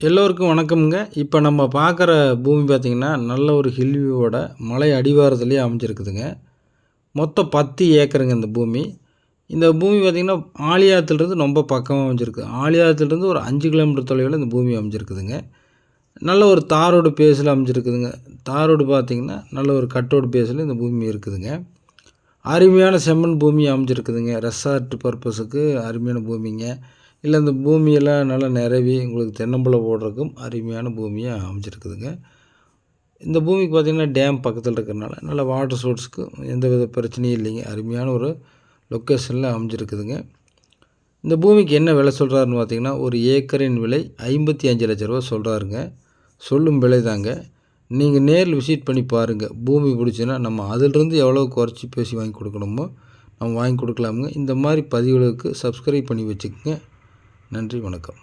எல்லோருக்கும் வணக்கம்ங்க. இப்போ நம்ம பார்க்குற பூமி பார்த்திங்கன்னா, நல்ல ஒரு ஹில்வியூவோட மலை அடிவாரத்துலேயே அமைஞ்சிருக்குதுங்க. மொத்தம் 10 ஏக்கருங்க இந்த பூமி. இந்த பூமி பார்த்திங்கன்னா, ஆழியாத்துலேருந்து ரொம்ப பக்கமாக அமைஞ்சிருக்கு. ஆழியாத்துலேருந்து ஒரு 5 கிலோமீட்டர் தொலைவில் இந்த பூமி அமைஞ்சிருக்குதுங்க. நல்ல ஒரு தார் ரோடு பேஸில் அமைஞ்சிருக்குதுங்க. தார் ரோடு பார்த்திங்கன்னா, நல்ல ஒரு கட் ரோடு பேஸில் இந்த பூமி இருக்குதுங்க. அருமையான செம்மண் பூமி அமைஞ்சிருக்குதுங்க. ரெசார்ட் பர்பஸுக்கு அருமையான பூமிங்க. இல்லை இந்த பூமியெல்லாம் நல்லா நிரவி உங்களுக்கு தென்னம்பிள்ளை போடுறதுக்கும் அருமையான பூமியாக அமைஞ்சிருக்குதுங்க. இந்த பூமிக்கு பார்த்திங்கன்னா டேம் பக்கத்தில் இருக்கிறனால நல்ல வாட்டர் சோர்ஸுக்கு எந்த வித பிரச்சனையும் இல்லைங்க. அருமையான ஒரு லொக்கேஷனில் அமைஞ்சிருக்குதுங்க. இந்த பூமிக்கு என்ன விலை சொல்கிறாருன்னு பார்த்திங்கன்னா, ஒரு ஏக்கரின் விலை 55 லட்ச ரூபா சொல்கிறாருங்க. சொல்லும் விலை தாங்க. நீங்கள் நேரில் விசிட் பண்ணி பாருங்கள். பூமி பிடிச்சுன்னா நம்ம அதிலிருந்து எவ்வளோ குறைச்சி பேசி வாங்கி கொடுக்கணுமோ நம்ம வாங்கி கொடுக்கலாமுங்க. இந்த மாதிரி பதிவுகளுக்கு சப்ஸ்கிரைப் பண்ணி வச்சுக்கோங்க. நன்றி, வணக்கம்.